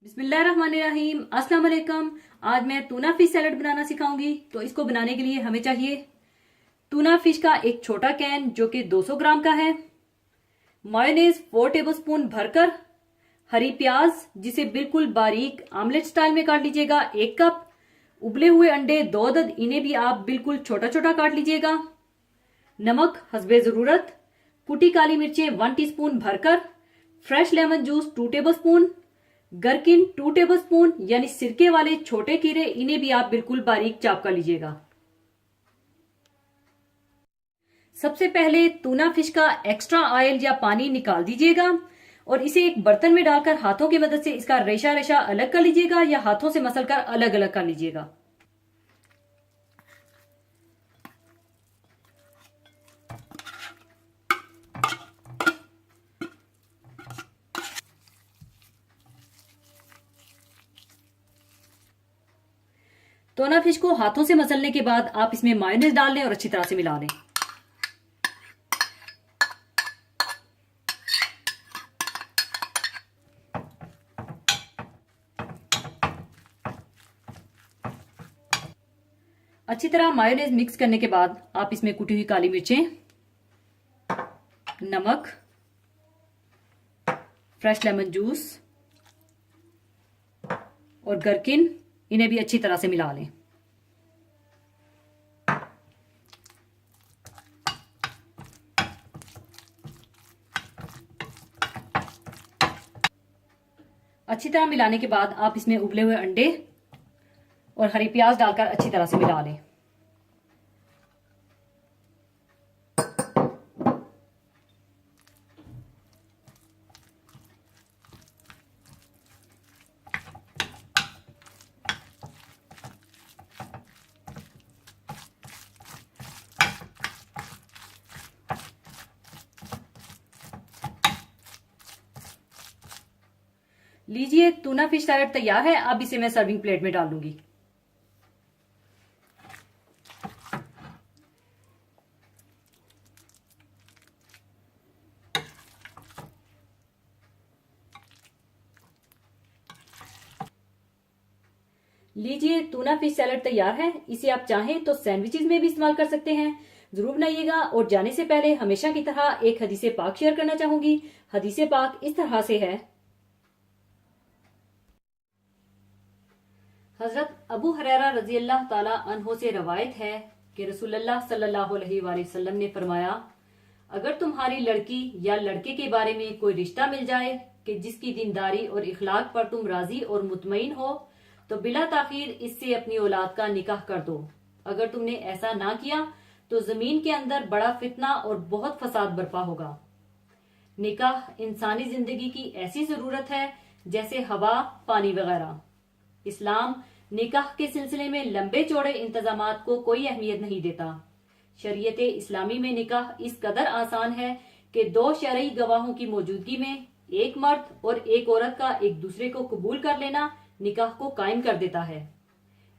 बिस्मिल्लाहिर्रहमानिर्रहीम। अस्सलाम वालेकुम। आज मैं टूना फिश सैलड बनाना सिखाऊंगी। तो इसको बनाने के लिए हमें चाहिए टूना फिश का एक छोटा कैन जो कि 200 ग्राम का है, मायोनेज 4 टेबलस्पून भरकर, हरी प्याज जिसे बिल्कुल बारीक आमलेट स्टाइल में काट लीजिएगा 1 कप, उबले हुए अंडे 2 अदद, इन्हें भी आप बिल्कुल छोटा छोटा काट लीजिएगा, नमक हस्बे जरूरत, कुटी काली मिर्चें 1 टीस्पून भरकर, fresh lemon juice 2 tablespoon, gherkin 2 tablespoon यानी सिरके वाले छोटे कीड़े, इन्हें भी आप बिल्कुल बारीक चाप कर लीजिएगा। सबसे पहले टूना फिश का एक्स्ट्रा ऑयल या पानी निकाल दीजिएगा और इसे एक बर्तन में डालकर हाथों की मदद से इसका रेशा रेशा अलग कर लीजिएगा या हाथों से मसलकर अलग अलग कर लीजिएगा। टूना फिश को हाथों से मसलने के बाद आप इसमें मायोनेज डाल लें और अच्छी तरह से मिला लें। अच्छी तरह मायोनेज मिक्स करने के बाद आप इसमें कुटी हुई काली मिर्चें, नमक, फ्रेश लेमन जूस और गरकिन, इन्हें भी अच्छी तरह से मिला लें। अच्छी तरह मिलाने के बाद आप इसमें उबले हुए अंडे और हरी प्याज डालकर अच्छी तरह से मिला लें। लीजिए, टूना फिश सैलेड तैयार है। अब इसे मैं सर्विंग प्लेट में डाल दूंगी। लीजिए, टूना फिश सैलेड तैयार है। इसे आप चाहें तो सैंडविचेस में भी इस्तेमाल कर सकते हैं। जरूर बनाइएगा। और जाने से पहले हमेशा की तरह एक हदीसे पाक शेयर करना चाहूंगी। हदीसे पाक इस तरह से है। हजरत अबू हुरैरा रजी अल्लाह ताला अन्हो से रवायत है कि रसूलुल्लाह सल्लल्लाहु अलैहि वसल्लम ने फरमाया, अगर तुम्हारी लड़की या लड़के के बारे में कोई रिश्ता मिल जाए कि जिसकी दीनदारी और इखलाक पर तुम राजी और मुतमईन हो, तो बिला ताखीर इससे अपनी औलाद का निकाह कर दो। अगर तुमने ऐसा ना किया तो जमीन के अंदर बड़ा फितना और बहुत फसाद बर्पा होगा। निकाह इंसानी जिंदगी की ऐसी जरूरत है जैसे हवा, पानी वगैरह। इस्लाम निकाह के सिलसिले में लंबे चौड़े इंतजामात को कोई अहमियत नहीं देता। शरीयत इस्लामी में निकाह इस कदर आसान है कि 2 शरई गवाहों की मौजूदगी में एक मर्द और एक औरत का एक दूसरे को कबूल कर लेना निकाह को कायम कर देता है।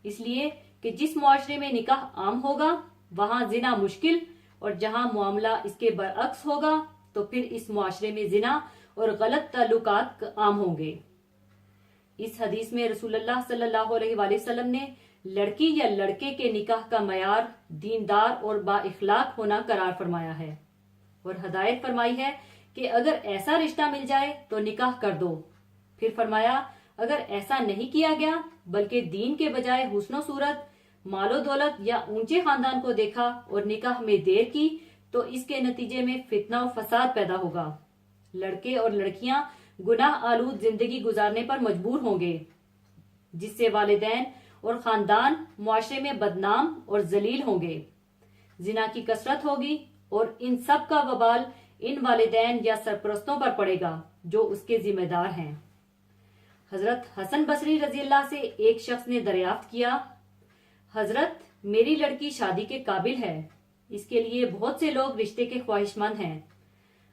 इसलिए कि जिस मुआशरे में निकाह आम होगा वहां जिना मुश्किल, और जहां मामला इसके बरअक्स होगा तो फिर इस मुआशरे में जिना और गलत ताल्लुकात आम होंगे। इस हदीस में रसूलुल्लाह सल्लल्लाहु अलैहि वसल्लम ने लड़की या लड़के के निकाह का मयार दीनदार और बाइखलाक होना करार फरमाया है और हदायत फरमाई है कि अगर ऐसा रिश्ता मिल जाए तो निकाह कर दो। फिर फरमाया, अगर ऐसा नहीं किया गया बल्कि दीन के बजाय हुस्नो सूरत, मालो दौलत या ऊंचे खानदान को देखा और निकाह में देर की, तो इसके नतीजे में फितना और फसाद पैदा होगा। लड़के और लड़कियां गुनाह आलूद जिंदगी गुजारने पर मजबूर होंगे, जिससे वालिदैन और खानदान मुआशरे में बदनाम और जलील होंगे। जिना की कसरत होगी और इन सब का वबाल इन वालिदैन या सरपरस्तों पर पड़ेगा जो उसके जिम्मेदार हैं। हजरत हसन बसरी रजी अल्लाह से एक शख्स ने दरियाफ्त किया, हजरत मेरी लड़की शादी के काबिल है, इसके लिए बहुत से लोग रिश्ते के ख्वाहिशमंद हैं।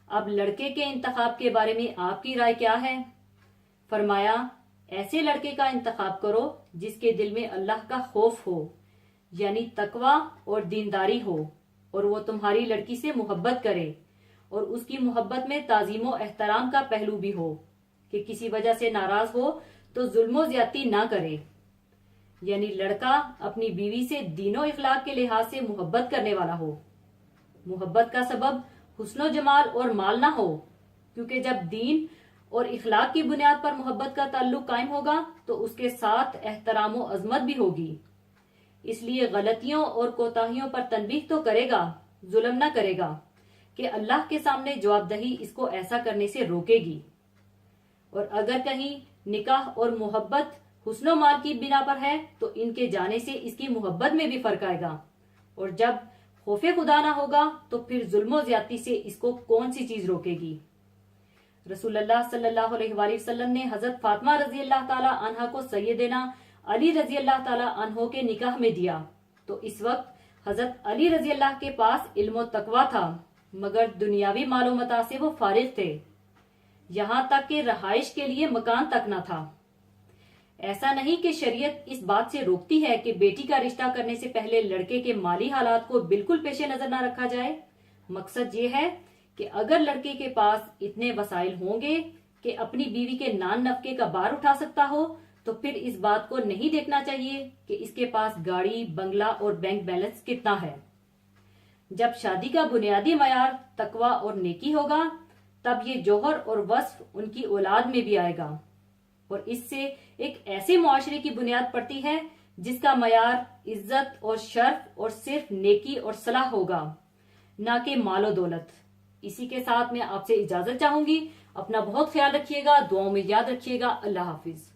अब लड़के के इंतखाब के बारे में आपकी राय क्या है? फरमाया, ऐसे लड़के का इंतखाब करो जिसके दिल में अल्लाह का खौफ हो, यानी तकवा और दीनदारी हो, और वो तुम्हारी लड़की से मोहब्बत करे और उसकी मोहब्बत में ताजीमो एहतराम का पहलू भी हो कि किसी वजह से नाराज हो तो जुल्मो ज्यादती ना करे। यानी लड़का अपनी बीवी से दीनो इखलाक के लिहाज से मोहब्बत करने वाला हो। मोहब्बत का सबब हुस्नो जमाल और माल ना हो, क्योंकि जब दीन और इखलाक की बुनियाद पर मोहब्बत का ताल्लुक कायम होगा तो उसके साथ एहतराम और अजमत भी होगी। इसलिए गलतियों और कोताहियों पर तनबीह तो करेगा, जुल्म ना करेगा कि अल्लाह के सामने जवाबदही इसको ऐसा करने से रोकेगी। और अगर कहीं निकाह और मोहब्बत हुस्नो माल की बिना पर है तो इनके जाने से इसकी मोहब्बत में भी फर्क आएगा। और जब खौफे खुदा ना होगा तो फिर जुल्मो ज्यादती से इसको कौन सी चीज रोकेगी। रसूलुल्लाह सल्लल्लाहु अलैहि वसल्लम ने हजरत फातिमा रजी अल्लाह ताला अन्हा को सैयदना अली रजी अल्लाह ताला अन्हो के निकाह में दिया तो इस वक्त हजरत अली रजी अल्लाह के पास इल्म तकवा था, मगर दुनियावी मालो मता से वो फारिग थे। यहां तक कि रहाइश के लिए मकान तक न था। ऐसा नहीं कि शरीयत इस बात से रोकती है कि बेटी का रिश्ता करने से पहले लड़के के माली हालात को बिल्कुल पेशे नजर न रखा जाए। मकसद ये है कि अगर लड़के के पास इतने वसाइल होंगे कि अपनी बीवी के नान नफके का बार उठा सकता हो तो फिर इस बात को नहीं देखना चाहिए कि इसके पास गाड़ी, बंगला और बैंक बैलेंस कितना है। जब शादी का बुनियादी मयार तकवा और नेकी होगा तब ये जौहर और वस्फ उनकी औलाद में भी आएगा और इससे एक ऐसे मुआशरे की बुनियाद पड़ती है जिसका मयार इज्जत और शर्फ और सिर्फ नेकी और सलाह होगा, ना कि मालो दौलत। इसी के साथ मैं आपसे इजाजत चाहूंगी। अपना बहुत ख्याल रखिएगा, दुआओं में याद रखिएगा। अल्लाह हाफिज।